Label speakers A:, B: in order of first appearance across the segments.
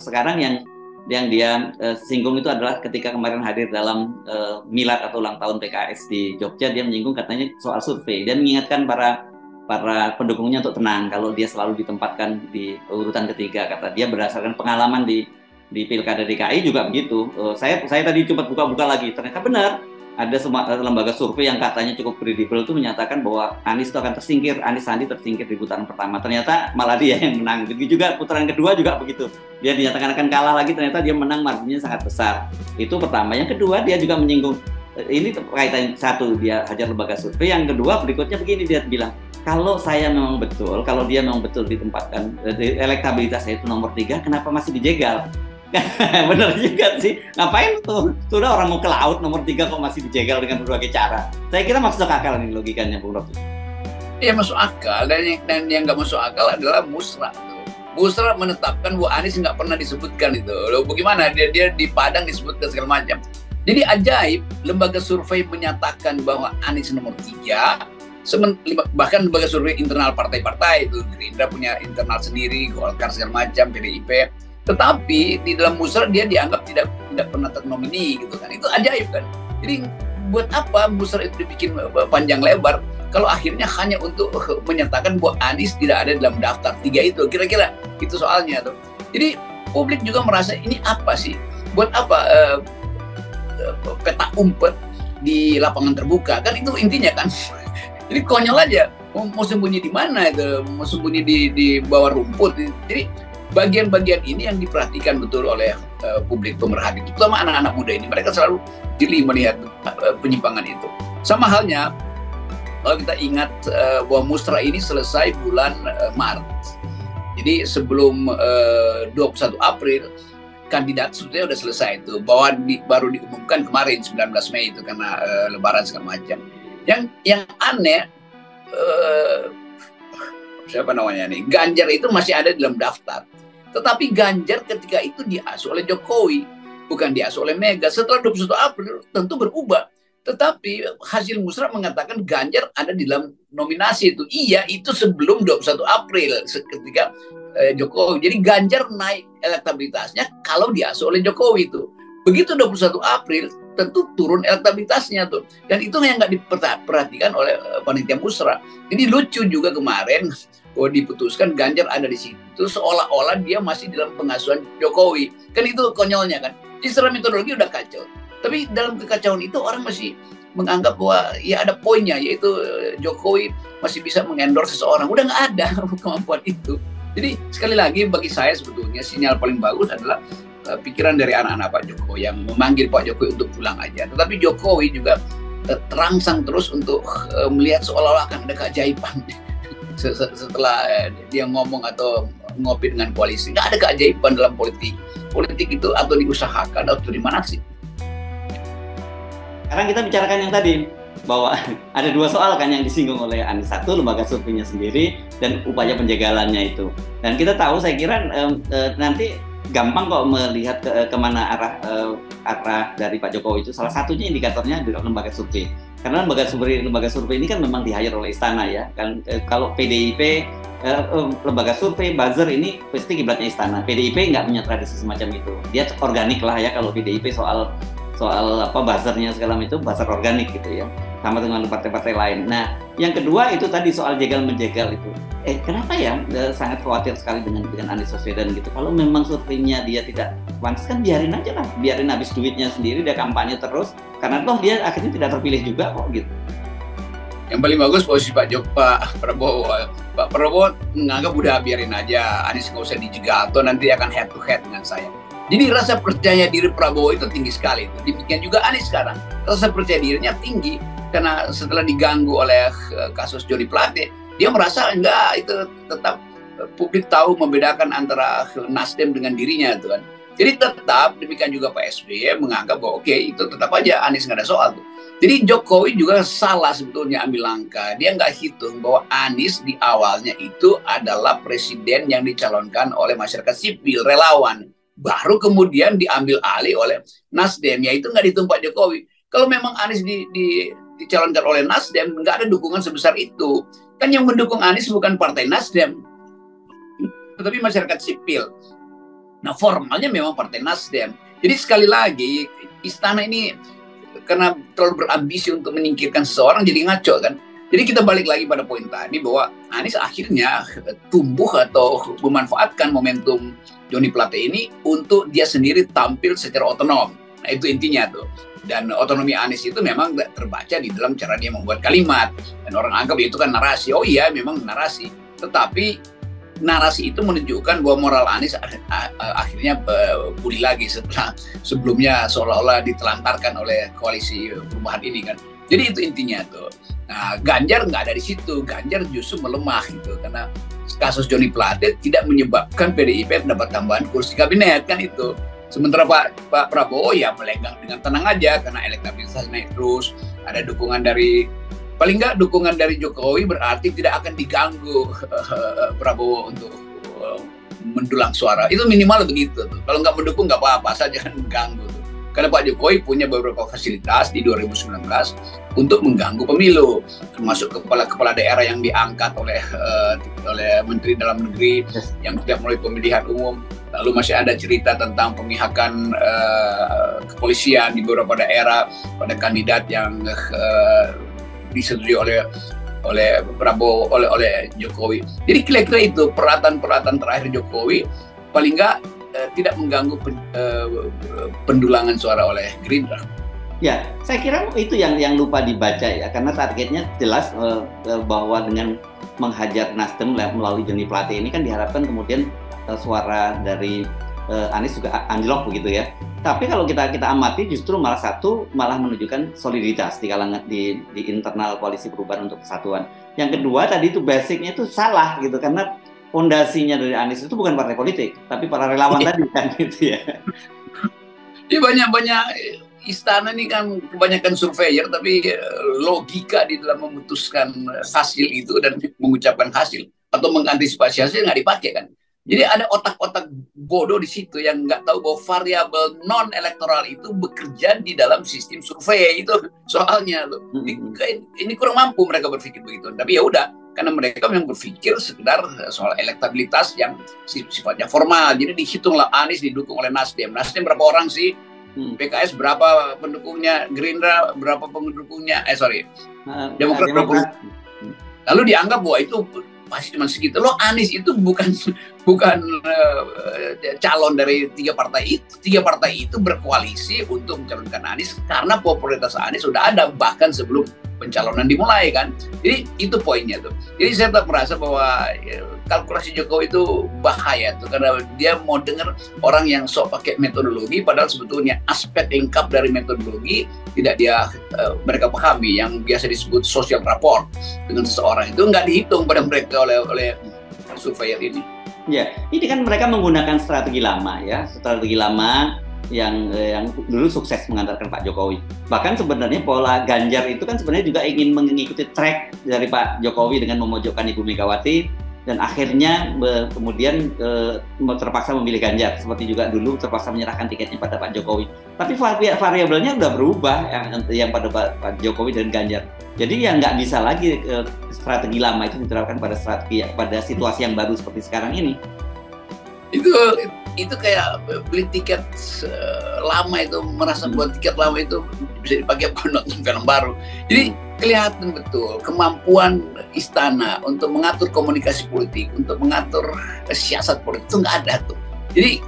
A: sekarang yang dia singgung itu adalah ketika kemarin hadir dalam milad atau ulang tahun PKS di Jogja, dia menyinggung katanya soal survei dan mengingatkan para pendukungnya untuk tenang kalau dia selalu ditempatkan di urutan ketiga. Kata dia berdasarkan pengalaman di Pilkada DKI juga begitu. Saya tadi coba buka-buka lagi, ternyata benar ada lembaga survei yang katanya cukup kredibel itu menyatakan bahwa Anies itu akan tersingkir, Anies Sandi tersingkir di putaran pertama. Ternyata malah dia yang menang. Begitu juga putaran kedua juga begitu. Dia dinyatakan akan kalah lagi, ternyata dia menang, marginnya sangat besar. Itu pertama. Yang kedua, dia juga menyinggung, ini kaitan satu, dia hajar lembaga survei. Yang kedua, berikutnya begini, dia bilang, kalau dia memang betul ditempatkan, elektabilitasnya itu nomor 3, kenapa masih dijegal? Bener juga sih, ngapain tuh? Sudah orang mau ke laut, nomor 3 kok masih dijegal dengan berbagai cara. Saya kira masuk akal nih logikanya, Bung Rocky.
B: Iya masuk akal, dan yang nggak masuk akal adalah Musra. Musra menetapkan bahwa Anies nggak pernah disebutkan itu. Loh, bagaimana dia di Padang disebutkan segala macam. Jadi ajaib, lembaga survei menyatakan bahwa Anies nomor 3, bahkan lembaga survei internal partai-partai itu, Gerindra punya internal sendiri, Golkar segala macam, PDIP. Tetapi di dalam Musra dia dianggap tidak pernah ternomini gitu kan. Itu ajaib kan. Jadi buat apa Musra itu dibikin panjang lebar kalau akhirnya hanya untuk menyatakan bahwa Anies tidak ada dalam daftar 3 itu. Kira-kira itu soalnya tuh. Jadi publik juga merasa ini apa sih? Buat apa peta umpet di lapangan terbuka? Kan itu intinya kan. Jadi konyol aja. Mau sembunyi di mana itu? Mau sembunyi di bawah rumput. Jadi bagian-bagian ini yang diperhatikan betul oleh publik pemerhati, terutama anak-anak muda ini. Mereka selalu jeli melihat penyimpangan itu. Sama halnya kalau kita ingat bahwa Musra ini selesai bulan Maret. Jadi sebelum 21 April kandidat sebetulnya sudah selesai itu. Baru diumumkan kemarin 19 Mei itu karena Lebaran segala macam. Yang aneh siapa namanya nih, Ganjar itu masih ada dalam daftar. Tetapi Ganjar ketika itu diasuh oleh Jokowi, bukan diasuh oleh Mega. Setelah 21 April tentu berubah. Tetapi hasil musrah mengatakan Ganjar ada di dalam nominasi itu. Iya, itu sebelum 21 April ketika Jokowi. Jadi Ganjar naik elektabilitasnya kalau diasuh oleh Jokowi itu. Begitu 21 April tentu turun elektabilitasnya tuh. Dan itu yang nggak diperhatikan oleh panitia musrah. Jadi lucu juga kemarin diputuskan Ganjar ada di situ seolah-olah dia masih dalam pengasuhan Jokowi. Kan itu konyolnya kan. Jadi secara metodologi udah kacau. Tapi dalam kekacauan itu orang masih menganggap bahwa ya ada poinnya, yaitu Jokowi masih bisa mengendorse seseorang. Udah nggak ada kemampuan itu. Jadi sekali lagi bagi saya sebetulnya sinyal paling bagus adalah pikiran dari anak-anak Pak Jokowi yang memanggil Pak Jokowi untuk pulang aja. Tetapi Jokowi juga terangsang terus untuk melihat seolah-olah akan ada keajaiban setelah dia ngomong atau ngopi dengan koalisi. Nggak ada keajaiban dalam politik. Politik itu atau diusahakan atau dimana sih.
A: Sekarang kita bicarakan yang tadi, bahwa ada 2 soal kan yang disinggung oleh Anies. Satu, lembaga surveinya sendiri dan upaya penjagalannya itu. Dan kita tahu, saya kira nanti gampang kok melihat kemana arah dari Pak Jokowi itu. Salah satunya indikatornya adalah lembaga survei. Karena lembaga survei ini kan memang di-hire oleh istana ya. Kan kalau PDIP lembaga survei buzzer ini pasti kiblatnya istana. PDIP nggak punya tradisi semacam itu. Dia organik lah ya, kalau PDIP soal apa buzzernya segala macam itu buzzer organik gitu ya, sama dengan partai-partai lain. Nah, yang kedua itu tadi soal jegal-menjegal itu. Kenapa ya sangat khawatir sekali dengan Anies Baswedan gitu. Kalau memang surveinya dia tidak pantas kan biarin aja lah, biarin habis duitnya sendiri, dia kampanye terus, karena toh dia akhirnya tidak terpilih juga kok gitu.
B: Yang paling bagus posisi Pak Prabowo. Pak Prabowo menganggap udah biarin aja, Anies nggak usah dijegal, atau nanti akan head to head dengan saya. Jadi rasa percaya diri Prabowo itu tinggi sekali. Demikian juga Anies sekarang. Rasa percaya dirinya tinggi karena setelah diganggu oleh kasus Jody Plate, dia merasa enggak, itu tetap publik tahu membedakan antara Nasdem dengan dirinya itu kan. Jadi tetap demikian juga Pak SBY menganggap bahwa oke, itu tetap aja Anies nggak ada soal tuh. Jadi Jokowi juga salah sebetulnya ambil langkah. Dia nggak hitung bahwa Anies di awalnya itu adalah presiden yang dicalonkan oleh masyarakat sipil, relawan. Baru kemudian diambil alih oleh Nasdem, yaitu nggak dihitung Pak Jokowi. Kalau memang Anies dicalonkan oleh Nasdem, nggak ada dukungan sebesar itu. Kan yang mendukung Anies bukan partai Nasdem, tetapi masyarakat sipil. Nah, formalnya memang Partai Nasdem. Jadi sekali lagi, istana ini karena terlalu berambisi untuk menyingkirkan seseorang jadi ngaco kan. Jadi kita balik lagi pada poin tadi bahwa Anies akhirnya tumbuh atau memanfaatkan momentum Joni Plate ini untuk dia sendiri tampil secara otonom. Nah, itu intinya tuh. Dan otonomi Anies itu memang terbaca di dalam cara dia membuat kalimat. Dan orang anggap itu kan narasi. Oh iya, memang narasi. Tetapi narasi itu menunjukkan bahwa moral Anies akhirnya pulih lagi setelah sebelumnya seolah-olah ditelantarkan oleh koalisi perubahan ini kan. Jadi itu intinya tuh. Nah, Ganjar nggak ada di situ. Ganjar justru melemah gitu karena kasus Joni Plate tidak menyebabkan PDIP mendapat tambahan kursi kabinet kan itu. Sementara Pak Prabowo ya melenggang dengan tenang aja karena elektabilitas naik terus. Ada dukungan dari paling nggak dukungan dari Jokowi berarti tidak akan diganggu Prabowo untuk mendulang suara. Itu minimal begitu tuh. Kalau nggak mendukung nggak apa-apa, saja jangan mengganggu tuh. Karena Pak Jokowi punya beberapa fasilitas di 2019 untuk mengganggu pemilu, termasuk kepala-kepala daerah yang diangkat oleh Menteri Dalam Negeri yang tidak melalui pemilihan umum. Lalu masih ada cerita tentang pemihakan kepolisian di beberapa daerah pada kandidat yang disetujui oleh Prabowo, oleh Jokowi. Jadi kira-kira itu peralatan terakhir Jokowi paling nggak tidak mengganggu pendulangan suara oleh Gerindra.
A: Ya, saya kira itu yang lupa dibaca ya, karena targetnya jelas bahwa dengan menghajar Nasdem melalui Joni Plate ini kan diharapkan kemudian suara dari Anies juga anjlok begitu ya. Tapi kalau kita amati justru malah menunjukkan soliditas di kalangan di internal koalisi perubahan untuk kesatuan. Yang kedua tadi itu basicnya itu salah gitu karena fondasinya dari Anies itu bukan partai politik, tapi para relawan tadi kan gitu ya.
B: Jadi banyak istana ini kan kebanyakan surveyor, tapi logika di dalam memutuskan hasil itu dan mengucapkan hasil atau mengantisipasi hasil nggak dipakai kan. Jadi ada otak-otak bodoh di situ yang nggak tahu bahwa variabel non elektoral itu bekerja di dalam sistem survei itu soalnya loh. Ini kurang mampu mereka berpikir begitu. Tapi ya udah, karena mereka memang berpikir sekedar soal elektabilitas yang sifatnya formal. Jadi dihitunglah Anies didukung oleh Nasdem. Nasdem berapa orang sih? PKS berapa pendukungnya? Gerindra berapa pendukungnya? Demokrat berapa? Lalu dianggap bahwa itu pasti cuma segitu. Loh, Anies itu bukan calon dari tiga partai itu. Tiga partai itu berkoalisi untuk mencalonkan Anies karena popularitas Anies sudah ada bahkan sebelum pencalonan dimulai kan. Jadi itu poinnya tuh. Jadi saya tetap merasa bahwa kalkulasi Jokowi itu bahaya tuh karena dia mau dengar orang yang sok pakai metodologi padahal sebetulnya aspek lengkap dari metodologi tidak mereka pahami yang biasa disebut social rapport dengan seseorang itu nggak dihitung pada mereka oleh surveyor ini.
A: Ya, ini kan mereka menggunakan strategi lama ya, strategi lama yang dulu sukses mengantarkan Pak Jokowi. Bahkan sebenarnya pola Ganjar itu kan sebenarnya juga ingin mengikuti track dari Pak Jokowi dengan memojokkan Ibu Megawati dan akhirnya kemudian terpaksa memilih Ganjar seperti juga dulu terpaksa menyerahkan tiketnya pada Pak Jokowi. Tapi variabelnya udah berubah yang pada Pak Jokowi dan Ganjar. Jadi ya nggak bisa lagi strategi lama itu diterapkan pada situasi yang baru seperti sekarang ini.
B: Itu kayak beli tiket lama itu, merasa buat tiket lama itu bisa dipakai buat nonton film baru. Jadi kelihatan betul kemampuan istana untuk mengatur komunikasi politik, untuk mengatur siasat politik itu nggak ada tuh. Jadi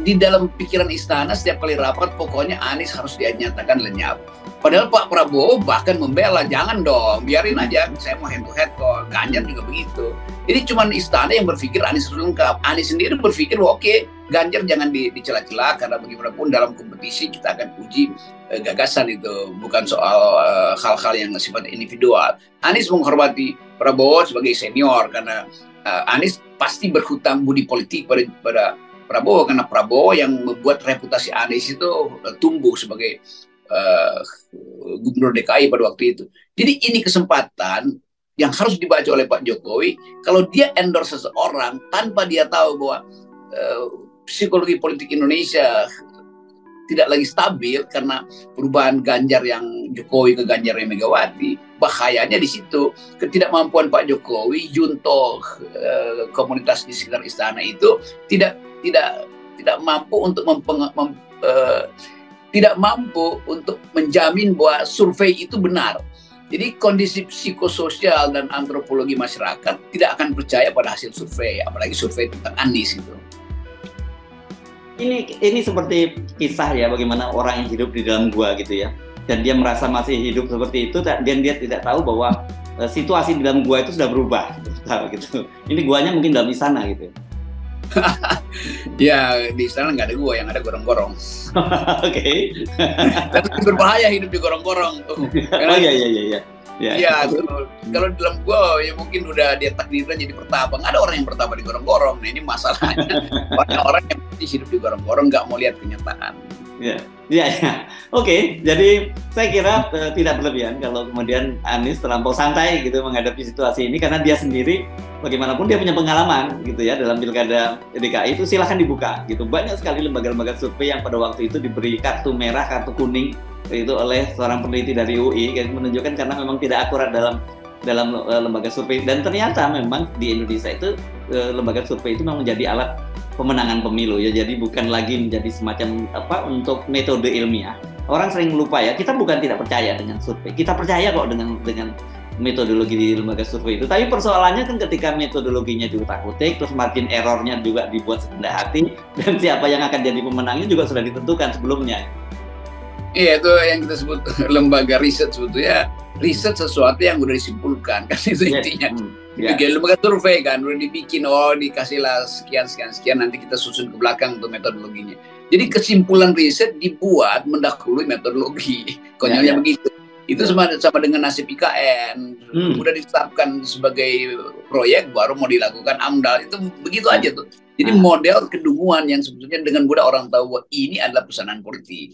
B: di dalam pikiran istana setiap kali rapat pokoknya Anies harus dinyatakan lenyap. Padahal Pak Prabowo bahkan membela, jangan dong, biarin aja, saya mau head to head kok. Ganjar juga begitu. Jadi cuma istana yang berpikir Anies harus lengkap. Anies sendiri berpikir oke, Ganjar jangan dicela-cela karena bagaimanapun dalam kompetisi kita akan uji gagasan itu, bukan soal hal-hal yang sifatnya individual. Anies menghormati Prabowo sebagai senior karena Anies pasti berhutang budi politik pada Prabowo karena Prabowo yang membuat reputasi Anies itu tumbuh sebagai gubernur DKI pada waktu itu. Jadi ini kesempatan yang harus dibaca oleh Pak Jokowi. Kalau dia endorse seseorang tanpa dia tahu bahwa psikologi politik Indonesia tidak lagi stabil karena perubahan Ganjar yang Jokowi ke Ganjar yang Megawati, bahayanya di situ. Ketidakmampuan Pak Jokowi, junto komunitas di sekitar istana itu tidak tidak mampu untuk tidak mampu untuk menjamin bahwa survei itu benar. Jadi kondisi psikososial dan antropologi masyarakat tidak akan percaya pada hasil survei, apalagi survei tentang Anies itu.
A: Ini seperti kisah ya, bagaimana orang yang hidup di dalam gua gitu ya, dan dia merasa masih hidup seperti itu, dan dia tidak tahu bahwa situasi di dalam gua itu sudah berubah gitu. Ini guanya mungkin dalam istana gitu.
B: Ya di istana nggak ada gua, yang ada gorong-gorong.
A: Oke.
B: Tapi berbahaya hidup di gorong-gorong tuh.
A: Oh iya.
B: Iya, kalau dalam gua ya mungkin udah dia takdirnya jadi pertapa. Nggak ada orang yang pertapa di gorong-gorong. Nah ini masalahnya. Banyak orang yang hidup di gorong-gorong nggak mau lihat kenyataan.
A: Ya. Oke, jadi saya kira tidak berlebihan kalau kemudian Anies terlampau santai gitu menghadapi situasi ini, karena dia sendiri bagaimanapun dia punya pengalaman gitu ya dalam pilkada DKI itu. Silahkan dibuka gitu. Banyak sekali lembaga-lembaga survei yang pada waktu itu diberi kartu merah, kartu kuning itu oleh seorang peneliti dari UI, yang menunjukkan karena memang tidak akurat dalam lembaga survei. Dan ternyata memang di Indonesia itu lembaga survei itu memang menjadi alat pemenangan pemilu ya. Jadi bukan lagi menjadi semacam untuk metode ilmiah. Orang sering lupa ya, kita bukan tidak percaya dengan survei, kita percaya kok dengan metodologi di lembaga survei itu. Tapi persoalannya kan ketika metodologinya diutak-utik, terus margin errornya juga dibuat serendah hati, dan siapa yang akan jadi pemenangnya juga sudah ditentukan sebelumnya.
B: Iya, itu yang kita sebut lembaga riset sebetulnya. Riset sesuatu yang udah disimpulkan, kan itu intinya. Lembaga survei kan udah dibikin, dikasihlah sekian, nanti kita susun ke belakang tuh metodologinya. Jadi kesimpulan riset dibuat mendahului metodologi. Konyolnya begitu. Itu sama dengan nasib IKN. Udah ditetapkan sebagai proyek, baru mau dilakukan AMDAL. Itu begitu aja tuh. Jadi model kedunguan yang sebetulnya dengan mudah orang tahu bahwa ini adalah pesanan politik.